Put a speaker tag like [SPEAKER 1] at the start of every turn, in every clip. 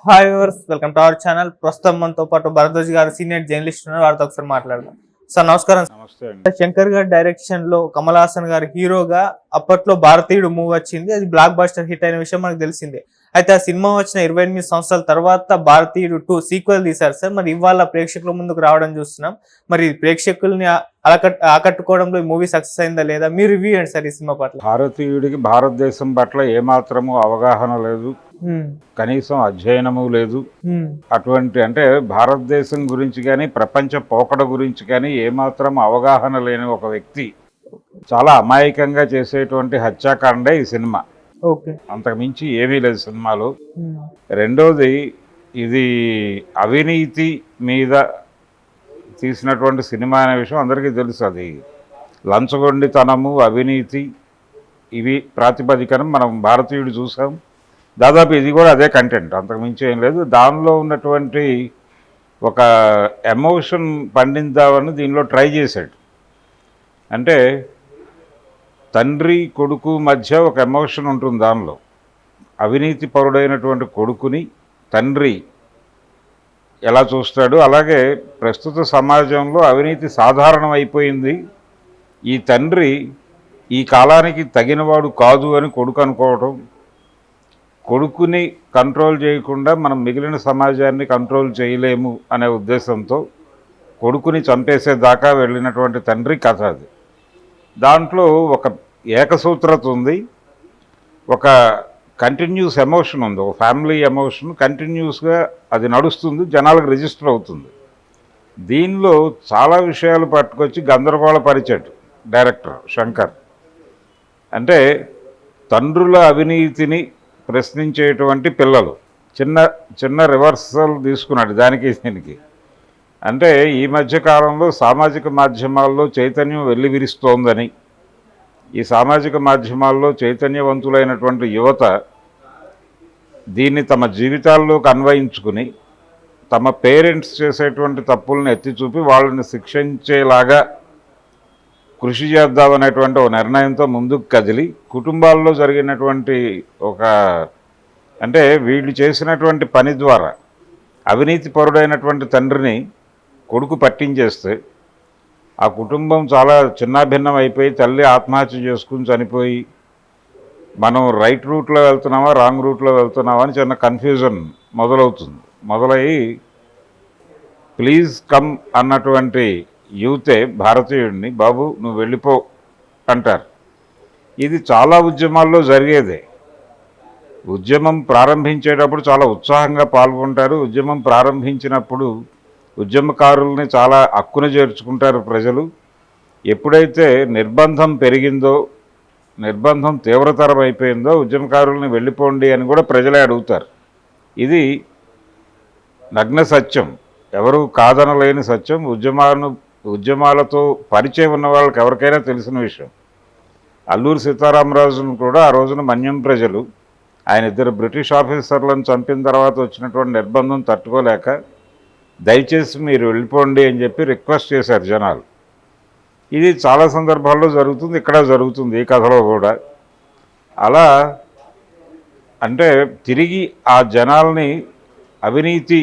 [SPEAKER 1] Hi viewers, welcome to our channel. ప్రస్తుతం మనతో పాటు భరద్వాజ్ గారు సీనియర్ జర్నలిస్ట్ ఉన్నారు. వారితో ఒకసారి మాట్లాడదాం. సార్ నమస్కారం.
[SPEAKER 2] నమస్తే అండి.
[SPEAKER 1] శంకర్ గారి డైరెక్షన్ లో కమల్ హాసన్ గారు హీరోగా అప్పట్లో భారతీయుడు మూవీ వచ్చింది. అది బ్లాక్ బస్టర్ హిట్ అయిన విషయం మనకు తెలిసిందే. అయితే ఆ సినిమా వచ్చిన 28 సంవత్సరాల తర్వాత భారతీయుడు 2 సీక్వెల్ తీశారు సార్. మరి ఇవాళ ప్రేక్షకుల ముందుకు రావడం చూస్తున్నాం. మరి ప్రేక్షకుల్ని ఆకట్టుకోవడంలో ఈ మూవీ సక్సెస్ అయిందా లేదా? మీరు రివ్యూ ఏంటి సార్ ఈ సినిమా పట్ల?
[SPEAKER 2] భారతీయుడికి భారతదేశం పట్ల ఏమాత్రము అవగాహన లేదు, కనీసం అధ్యయనము లేదు. అటువంటి అంటే భారతదేశం గురించి కానీ ప్రపంచ పోకడ గురించి కానీ ఏమాత్రం అవగాహన లేని ఒక వ్యక్తి చాలా అమాయకంగా చేసేటువంటి హత్యాకాండే ఈ సినిమా. అంతకు మించి ఏమీ లేదు సినిమాలో. రెండోది, ఇది అవినీతి మీద తీసినటువంటి సినిమా అనే విషయం అందరికీ తెలుసు. అది లంచగొండితనము, అవినీతి ఇవి ప్రాతిపదికన మనం భారతీయుడు చూసాం. దాదాపు ఇది కూడా అదే కంటెంట్, అంతకుమించి ఏం లేదు. దానిలో ఉన్నటువంటి ఒక ఎమోషన్ పండిందామని దీనిలో ట్రై చేశాడు. అంటే తండ్రి కొడుకు మధ్య ఒక ఎమోషన్ ఉంటుంది దానిలో. అవినీతి పరుడైనటువంటి కొడుకుని తండ్రి ఎలా చూస్తాడు, అలాగే ప్రస్తుత సమాజంలో అవినీతి సాధారణం అయిపోయింది. ఈ తండ్రి ఈ కాలానికి తగినవాడు కాదు అని కొడుకు అనుకోవడం, కొడుకుని కంట్రోల్ చేయకుండా మనం మిగిలిన సమాజాన్ని కంట్రోల్ చేయలేము అనే ఉద్దేశంతో కొడుకుని చంపేసేదాకా వెళ్ళినటువంటి తండ్రి కథ అది. దాంట్లో ఒక ఏకసూత్రత ఉంది, ఒక కంటిన్యూస్ ఎమోషన్ ఉంది, ఒక ఫ్యామిలీ ఎమోషన్ కంటిన్యూస్గా అది నడుస్తుంది, జనాలకు రిజిస్టర్ అవుతుంది. దీనిలో చాలా విషయాలు పట్టుకొచ్చి గందరగోళపరిచాడు డైరెక్టర్ శంకర్. అంటే తండ్రుల అవినీతిని ప్రశ్నించేటువంటి పిల్లలు, చిన్న చిన్న రివర్సల్ తీసుకున్నాడు దానికి దీనికి. అంటే ఈ మధ్య కాలంలో సామాజిక మాధ్యమాల్లో చైతన్యం వెల్లివిరుస్తోందని, ఈ సామాజిక మాధ్యమాల్లో చైతన్యవంతులైనటువంటి యువత దీన్ని తమ జీవితాల్లోకి అన్వయించుకుని తమ పేరెంట్స్ చేసేటువంటి తప్పులను ఎత్తి చూపి వాళ్ళని శిక్షించేలాగా కృషి చేద్దామనేటువంటి ఒక నిర్ణయంతో ముందుకు కదిలి కుటుంబాల్లో జరిగినటువంటి ఒక అంటే వీళ్ళు చేసినటువంటి పని ద్వారా అవినీతి పరుడైనటువంటి తండ్రిని కొడుకు పట్టించేస్తే ఆ కుటుంబం చాలా చిన్నాభిన్నం అయిపోయి తల్లి ఆత్మహత్య చేసుకుని చనిపోయి మనం రైట్ రూట్లో వెళ్తున్నామా రాంగ్ రూట్లో వెళ్తున్నామా అని చిన్న కన్ఫ్యూజన్ మొదలయ్యి ప్లీజ్ కమ్ అన్నటువంటి యూతే భారతీయుడిని బాబు నువ్వు వెళ్ళిపో అంటారు. ఇది చాలా ఉద్యమాల్లో జరిగేదే. ఉద్యమం ప్రారంభించేటప్పుడు చాలా ఉత్సాహంగా పాల్గొంటారు. ఉద్యమం ప్రారంభించినప్పుడు ఉద్యమకారుల్ని చాలా హక్కున చేర్చుకుంటారు ప్రజలు. ఎప్పుడైతే నిర్బంధం పెరిగిందో, నిర్బంధం తీవ్రతరం అయిపోయిందో ఉద్యమకారుల్ని వెళ్ళిపోండి అని కూడా ప్రజలే అడుగుతారు. ఇది నగ్న సత్యం, ఎవరు కాదనలేని సత్యం. ఉద్యమాలతో పరిచయం ఉన్న వాళ్ళకి ఎవరికైనా తెలిసిన విషయం. అల్లూరి సీతారామరాజును కూడా ఆ రోజున మన్యం ప్రజలు ఆయన ఇద్దరు బ్రిటిష్ ఆఫీసర్లను చంపిన తర్వాత వచ్చినటువంటి నిర్బంధం తట్టుకోలేక దయచేసి మీరు వెళ్ళిపోండి అని చెప్పి రిక్వెస్ట్ చేశారు జనాలు. ఇది చాలా సందర్భాల్లో జరుగుతుంది, ఇక్కడ జరుగుతుంది ఈ కథలో కూడా. అలా అంటే తిరిగి ఆ జనాల్ని అవినీతి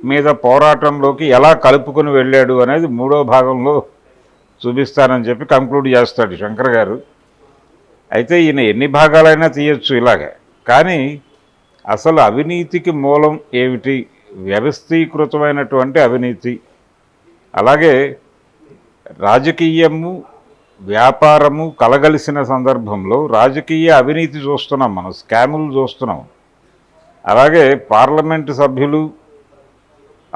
[SPEAKER 2] మీద పోరాటంలోకి ఎలా కలుపుకొని వెళ్ళాడు అనేది 3వ భాగంలో చూపిస్తానని చెప్పి కంక్లూడ్ చేస్తాడు శంకర్ గారు. అయితే ఈయన ఎన్ని భాగాలైనా తీయచ్చు ఇలాగే, కానీ అసలు అవినీతికి మూలం ఏమిటి, వ్యవస్థీకృతమైనటువంటి అవినీతి, అలాగే రాజకీయము వ్యాపారము కలగలిసిన సందర్భంలో రాజకీయ అవినీతి చూస్తున్నాం, మనం స్కాములు చూస్తున్నాం. అలాగే పార్లమెంటు సభ్యులు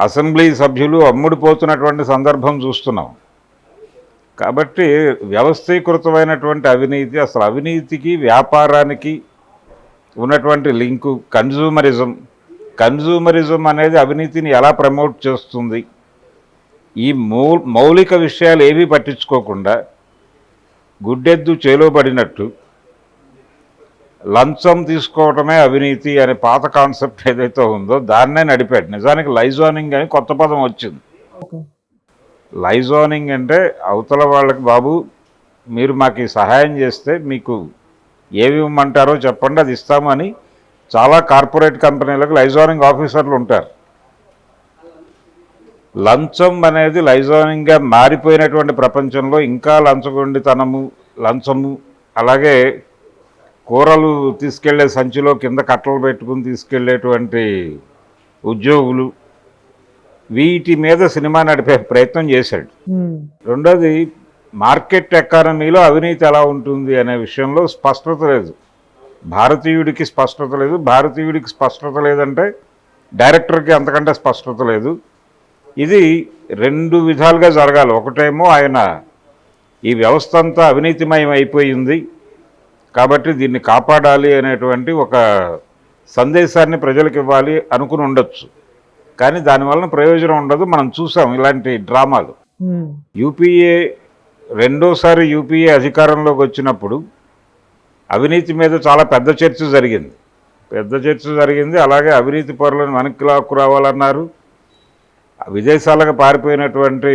[SPEAKER 2] అసెంబ్లీ సభ్యులు అమ్ముడిపోతున్నటువంటి సందర్భం చూస్తున్నాం. కాబట్టి వ్యవస్థీకృతమైనటువంటి అవినీతి, అసలు అవినీతికి వ్యాపారానికి ఉన్నటువంటి లింకు కన్జ్యూమరిజం అనేది అవినీతిని ఎలా ప్రమోట్ చేస్తుంది, ఈ మౌలిక విషయాలు ఏవీ పట్టించుకోకుండా గుడ్డెద్దు చేలోబడినట్టు లంచం తీసుకోవటమే అవినీతి అనే పాత కాన్సెప్ట్ ఏదైతే ఉందో దాన్నే నడిపాడు. నిజానికి లైజానింగ్ అని కొత్త పదం వచ్చింది. లైజానింగ్ అంటే అవతల వాళ్ళకి బాబు మీరు మాకు సహాయం చేస్తే మీకు ఏమి ఇవ్వమంటారో చెప్పండి అది ఇస్తామని చాలా కార్పొరేట్ కంపెనీలకు లైజానింగ్ ఆఫీసర్లు ఉంటారు. లంచం అనేది లైజానింగ్గా మారిపోయినటువంటి ప్రపంచంలో ఇంకా లంచగొండితనము, లంచము, అలాగే కూరలు తీసుకెళ్లే సంచిలో కింద కట్టలు పెట్టుకుని తీసుకెళ్లేటువంటి ఉద్యోగులు, వీటి మీద సినిమా నడిపే ప్రయత్నం చేశాడు. రెండోది, మార్కెట్ ఎకానమీలో అవినీతి ఎలా ఉంటుంది అనే విషయంలో స్పష్టత లేదు. భారతీయుడికి స్పష్టత లేదు. భారతీయుడికి స్పష్టత లేదంటే డైరెక్టర్కి అంతకంటే స్పష్టత లేదు. ఇది రెండు విధాలుగా జరగాలి. ఒకటేమో ఆయన ఈ వ్యవస్థ అంతా అవినీతిమయం అయిపోయింది కాబట్టి దీన్ని కాపాడాలి అనేటువంటి ఒక సందేశాన్ని ప్రజలకు ఇవ్వాలి అనుకుని ఉండొచ్చు. కానీ దానివల్ల ప్రయోజనం ఉండదు. మనం చూసాం ఇలాంటి డ్రామాలు. యూపీఏ రెండోసారి యూపీఏ అధికారంలోకి వచ్చినప్పుడు అవినీతి మీద చాలా పెద్ద చర్చ జరిగింది. అలాగే అవినీతి పరులను వెనక్కి లాక్కురావాలన్నారు. విదేశాలకు పారిపోయినటువంటి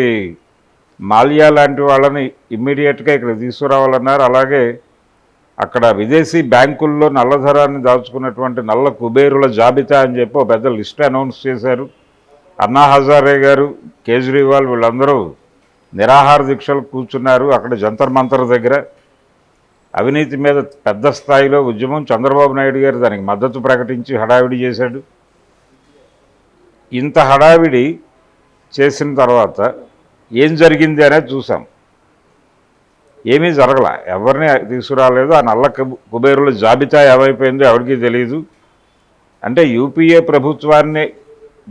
[SPEAKER 2] మాల్యా లాంటి వాళ్ళని ఇమ్మీడియట్గా ఇక్కడ తీసుకురావాలన్నారు. అలాగే అక్కడ విదేశీ బ్యాంకుల్లో నల్లధరాన్ని దాచుకున్నటువంటి నల్ల కుబేరుల జాబితా అని చెప్పి ఒక పెద్ద లిస్ట్ అనౌన్స్ చేశారు. అన్నా హజారే గారు, కేజ్రీవాల్ వీళ్ళందరూ నిరాహార దీక్షలు కూర్చున్నారు అక్కడ జంతర్ మంతర్ దగ్గర. అవినీతి మీద పెద్ద స్థాయిలో ఉద్యమం. చంద్రబాబు నాయుడు గారు దానికి మద్దతు ప్రకటించి హడావిడి చేశాడు. ఇంత హడావిడి చేసిన తర్వాత ఏం జరిగింది అనేది చూసాం. ఏమీ జరగల, ఎవరిని తీసుకురాలేదు. ఆ నల్ల కుబేరుల జాబితా ఏమైపోయిందో ఎవరికీ తెలియదు. అంటే యూపీఏ ప్రభుత్వాన్ని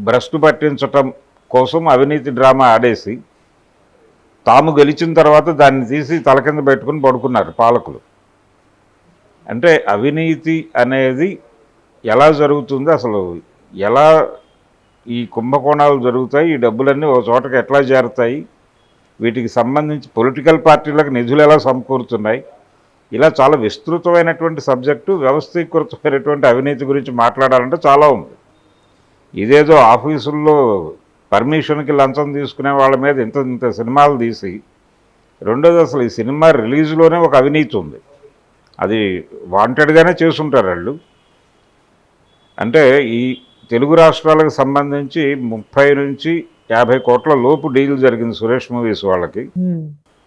[SPEAKER 2] భ్రష్టు పట్టించటం కోసం అవినీతి డ్రామా ఆడేసి తాము గెలిచిన తర్వాత దాన్ని తీసి తల కింద పెట్టుకుని పడుకున్నారు పాలకులు. అంటే అవినీతి అనేది ఎలా జరుగుతుంది, అసలు ఎలా ఈ కుంభకోణాలు జరుగుతాయి, ఈ డబ్బులన్నీ ఒక చోటకి ఎట్లా చేరుతాయి, వీటికి సంబంధించి పొలిటికల్ పార్టీలకు నిధులు ఎలా సమకూరుతున్నాయి, ఇలా చాలా విస్తృతమైనటువంటి సబ్జెక్టు. వ్యవస్థీకృతమైనటువంటి అవినీతి గురించి మాట్లాడాలంటే చాలా ఉంది. ఇదేదో ఆఫీసుల్లో పర్మిషన్కి లంచం తీసుకునే వాళ్ళ మీద ఇంత సినిమాలు తీసి, రెండోది అసలు ఈ సినిమా రిలీజ్లోనే ఒక అవినీతి ఉంది. అది వాంటెడ్గానే చేసుంటారు వాళ్ళు. అంటే ఈ తెలుగు రాష్ట్రాలకు సంబంధించి 30 నుంచి 50 కోట్ల లోపు డీల్ జరిగింది సురేష్ మూవీస్ వాళ్ళకి.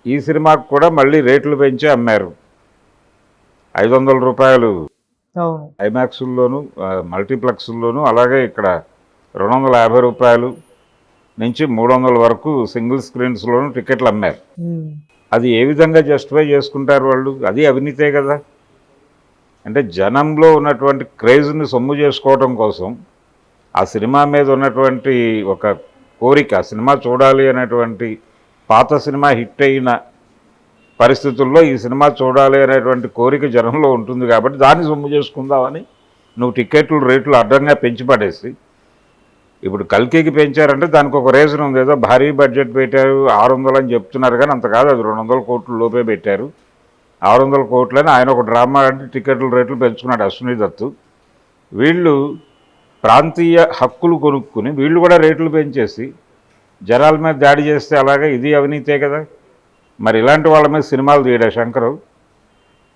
[SPEAKER 2] ఈ సినిమాకు కూడా మళ్ళీ రేట్లు పెంచి అమ్మారు. 500 రూపాయలు ఐమాక్స్లోను, మల్టీప్లెక్స్లోను, అలాగే ఇక్కడ 250 రూపాయలు నుంచి 300 వరకు సింగిల్ స్క్రీన్స్లోను టికెట్లు అమ్మారు. అది ఏ విధంగా జస్టిఫై చేసుకుంటారు వాళ్ళు? అది అవినీతే కదా. అంటే జనంలో ఉన్నటువంటి క్రేజ్ని సొమ్ము చేసుకోవడం కోసం, ఆ సినిమా మీద ఉన్నటువంటి ఒక కోరిక, ఆ సినిమా చూడాలి అనేటువంటి, పాత సినిమా హిట్ అయిన పరిస్థితుల్లో ఈ సినిమా చూడాలి అనేటువంటి కోరిక జనంలో ఉంటుంది కాబట్టి దాన్ని సొమ్ము చేసుకుందామని నువ్వు టికెట్లు రేట్లు అడ్డంగా పెంచి పడేసి, ఇప్పుడు కల్కికి పెంచారంటే దానికి ఒక రీజన్ ఉంది. ఏదో భారీ బడ్జెట్ పెట్టారు, 600 అని చెప్తున్నారు, కానీ అంత కాదు, అది 200 కోట్ల లోపే పెట్టారు. 600 కోట్లని ఆయన ఒక డ్రామా అంటే టికెట్ల రేట్లు పెంచుకున్నాడు అశ్విని దత్తు. వీళ్ళు ప్రాంతీయ హక్కులు కొనుక్కుని వీళ్ళు కూడా రేట్లు పెంచేసి జనాల మీద దాడి చేస్తే అలాగే ఇది అవినీతే కదా. మరి ఇలాంటి వాళ్ళ మీద సినిమాలు తీయడా శంకరు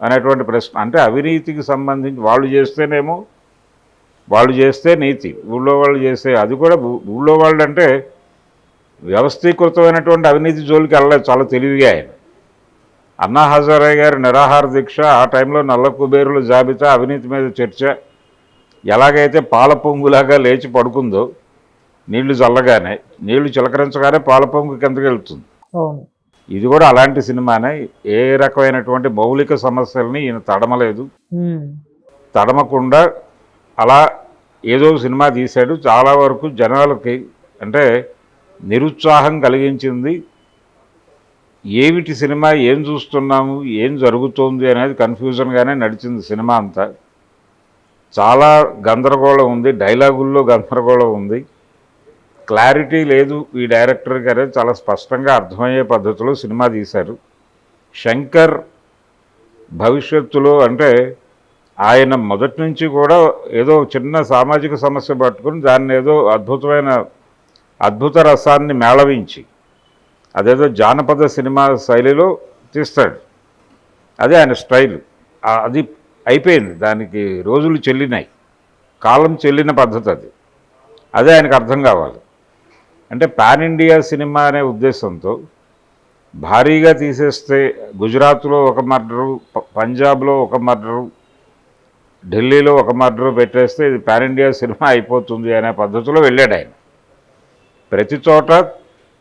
[SPEAKER 2] అనేటువంటి ప్రశ్న. అంటే అవినీతికి సంబంధించి వాళ్ళు చేస్తే నీతి, ఊళ్ళో వాళ్ళు చేస్తే అది కూడా. ఊళ్ళో వాళ్ళు అంటే వ్యవస్థీకృతమైనటువంటి అవినీతి జోలికి వెళ్ళలేదు చాలా తెలివిగా ఆయన. అన్నా హజారే గారి నిరాహార దీక్ష, ఆ టైంలో నల్ల కుబేరుల జాబితా, అవినీతి మీద చర్చ ఎలాగైతే పాల పొంగులాగా లేచి పడుకుందో, నీళ్లు చల్లగానే, నీళ్లు చిలకరించగానే పాల పొంగు కిందకి వెళ్తుంది. ఇది కూడా అలాంటి సినిమానే. ఏ రకమైనటువంటి మౌలిక సమస్యల్ని ఈయన తడమలేదు. తడమకుండా అలా ఏదో సినిమా తీశాడు. చాలా వరకు జనాలకి అంటే నిరుత్సాహం కలిగించింది. ఏమిటి సినిమా, ఏం చూస్తున్నాము, ఏం జరుగుతోంది అనేది కన్ఫ్యూజన్గానే నడిచింది సినిమా అంతా. చాలా గందరగోళం ఉంది, డైలాగుల్లో గందరగోళం ఉంది, క్లారిటీ లేదు. ఈ డైరెక్టర్ గారే చాలా స్పష్టంగా అర్థమయ్యే పద్ధతిలో సినిమా తీశారు. శంకర్ భవిష్యత్తులో అంటే ఆయన మొదటి నుంచి కూడా ఏదో చిన్న సామాజిక సమస్య పట్టుకుని దాన్ని ఏదో అద్భుత రసాన్ని మేళవించి అదేదో జానపద సినిమా శైలిలో తీస్తాడు. అదే ఆయన స్టైల్. అది అయిపోయింది, దానికి రోజులు చెల్లినాయి. కాలం చెల్లిన పద్ధతి అది. అదే ఆయనకు అర్థం కావాలి. అంటే పాన్ ఇండియా సినిమా అనే ఉద్దేశంతో భారీగా తీసేస్తే గుజరాత్లో ఒక మర్డరు, పంజాబ్లో ఒక మర్డరు, ఢిల్లీలో ఒక మర్డరు పెట్టేస్తే ఇది పాన్ ఇండియా సినిమా అయిపోతుంది అనే పద్ధతిలో వెళ్ళాడు ఆయన. ప్రతి చోట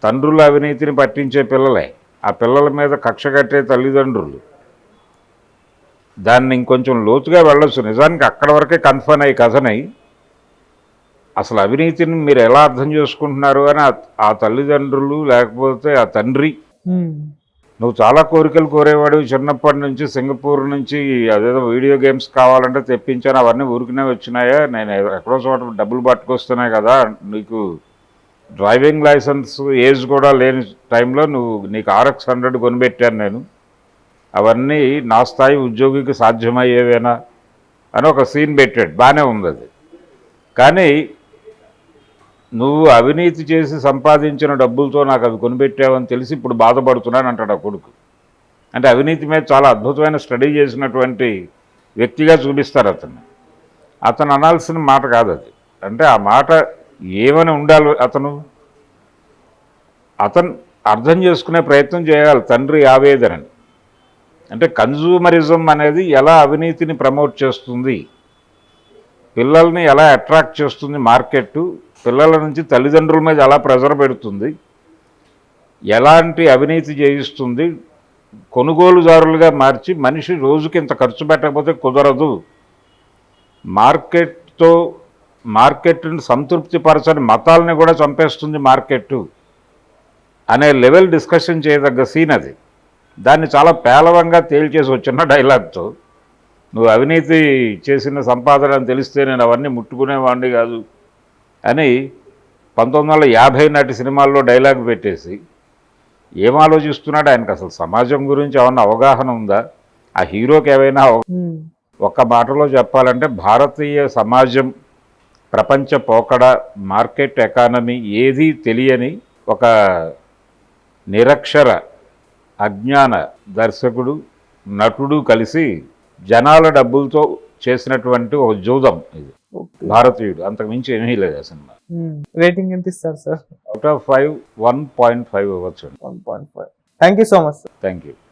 [SPEAKER 2] తండ్రుల అవినీతిని పట్టించే పిల్లలే, ఆ పిల్లల మీద కక్ష కట్టే తల్లిదండ్రులు. దాన్ని ఇంకొంచెం లోతుగా వెళ్ళొచ్చు. నిజానికి అక్కడ వరకే కన్ఫర్మ్ అయ్యి కథనై అసలు అవినీతిని మీరు ఎలా అర్థం చేసుకుంటున్నారు అని ఆ తల్లిదండ్రులు లేకపోతే ఆ తండ్రి, నువ్వు చాలా కోరికలు కోరేవాడు చిన్నప్పటి నుంచి, సింగపూర్ నుంచి అదేదో వీడియో గేమ్స్ కావాలంటే తెప్పించాను, అవన్నీ ఊరికనే వచ్చినాయా, నేను ఎక్కడో చోట డబ్బులు పట్టుకొస్తున్నాయి కదా, నీకు డ్రైవింగ్ లైసెన్స్ ఏజ్ కూడా లేని టైంలో నీకు RX 100 కొనిపెట్టాను నేను, అవన్నీ నా స్థాయి ఉద్యోగికి సాధ్యమయ్యేవేనా అని ఒక సీన్ పెట్టాడు. బాగానే ఉంది అది. కానీ నువ్వు అవినీతి చేసి సంపాదించిన డబ్బులతో నాకు అవి కొనిపెట్టావని తెలిసి ఇప్పుడు బాధపడుతున్నాను అంటాడు ఆ కొడుకు. అంటే అవినీతి మీద చాలా అద్భుతమైన స్టడీ చేసినటువంటి వ్యక్తిగా చూపిస్తారు అతన్ని. అతను అనాల్సిన మాట కాదు అది. అంటే ఆ మాట ఏమని ఉండాలి, అతను అర్థం చేసుకునే ప్రయత్నం చేయాలి తండ్రి ఆవేదనని. అంటే కన్జ్యూమరిజం అనేది ఎలా అవినీతిని ప్రమోట్ చేస్తుంది, పిల్లల్ని ఎలా అట్రాక్ట్ చేస్తుంది మార్కెట్టు, పిల్లల నుంచి తల్లిదండ్రుల మీద ఎలా ప్రెజర్ పెడుతుంది, ఎలాంటి అవినీతి చేయిస్తుంది, కొనుగోలుదారులుగా మార్చి మనిషి రోజుకి ఇంత ఖర్చు పెట్టకపోతే కుదరదు, మార్కెట్ని సంతృప్తిపరచని మతాలని కూడా చంపేస్తుంది మార్కెట్టు అనే లెవెల్ డిస్కషన్ చేయదగ్గ సీన్ అది. దాన్ని చాలా పేలవంగా తేల్చేసి వచ్చిన డైలాగ్తో నువ్వు అవినీతి చేసిన సంపాదన అని తెలిస్తే నేను అవన్నీ ముట్టుకునేవాడిని కాదు అని 1950 నాటి సినిమాల్లో డైలాగ్ పెట్టేసి ఏం ఆలోచిస్తున్నాడు? ఆయనకు అసలు సమాజం గురించి ఏమన్నా అవగాహన ఉందా? ఆ హీరోకి ఏమైనా ఒక్క మాటలో చెప్పాలంటే భారతీయ సమాజం, ప్రపంచ పోకడ, మార్కెట్ ఎకానమీ ఏదీ తెలియని ఒక నిరక్షర అజ్ఞాన దర్శకుడు, నటుడు కలిసి జనాల డబ్బులతో చేసినటువంటి ఒక జూదం ఇది. భారతీయుడు, అంతకు మించి ఏమీ లేదు ఆ సినిమా.
[SPEAKER 1] రేటింగ్ ఎంత ఇస్తారు సార్?
[SPEAKER 2] అవుట్ ఆఫ్ 5 1.5 ఇవ్వచ్చు.
[SPEAKER 1] 1.5. Thank you so much.
[SPEAKER 2] Thank you.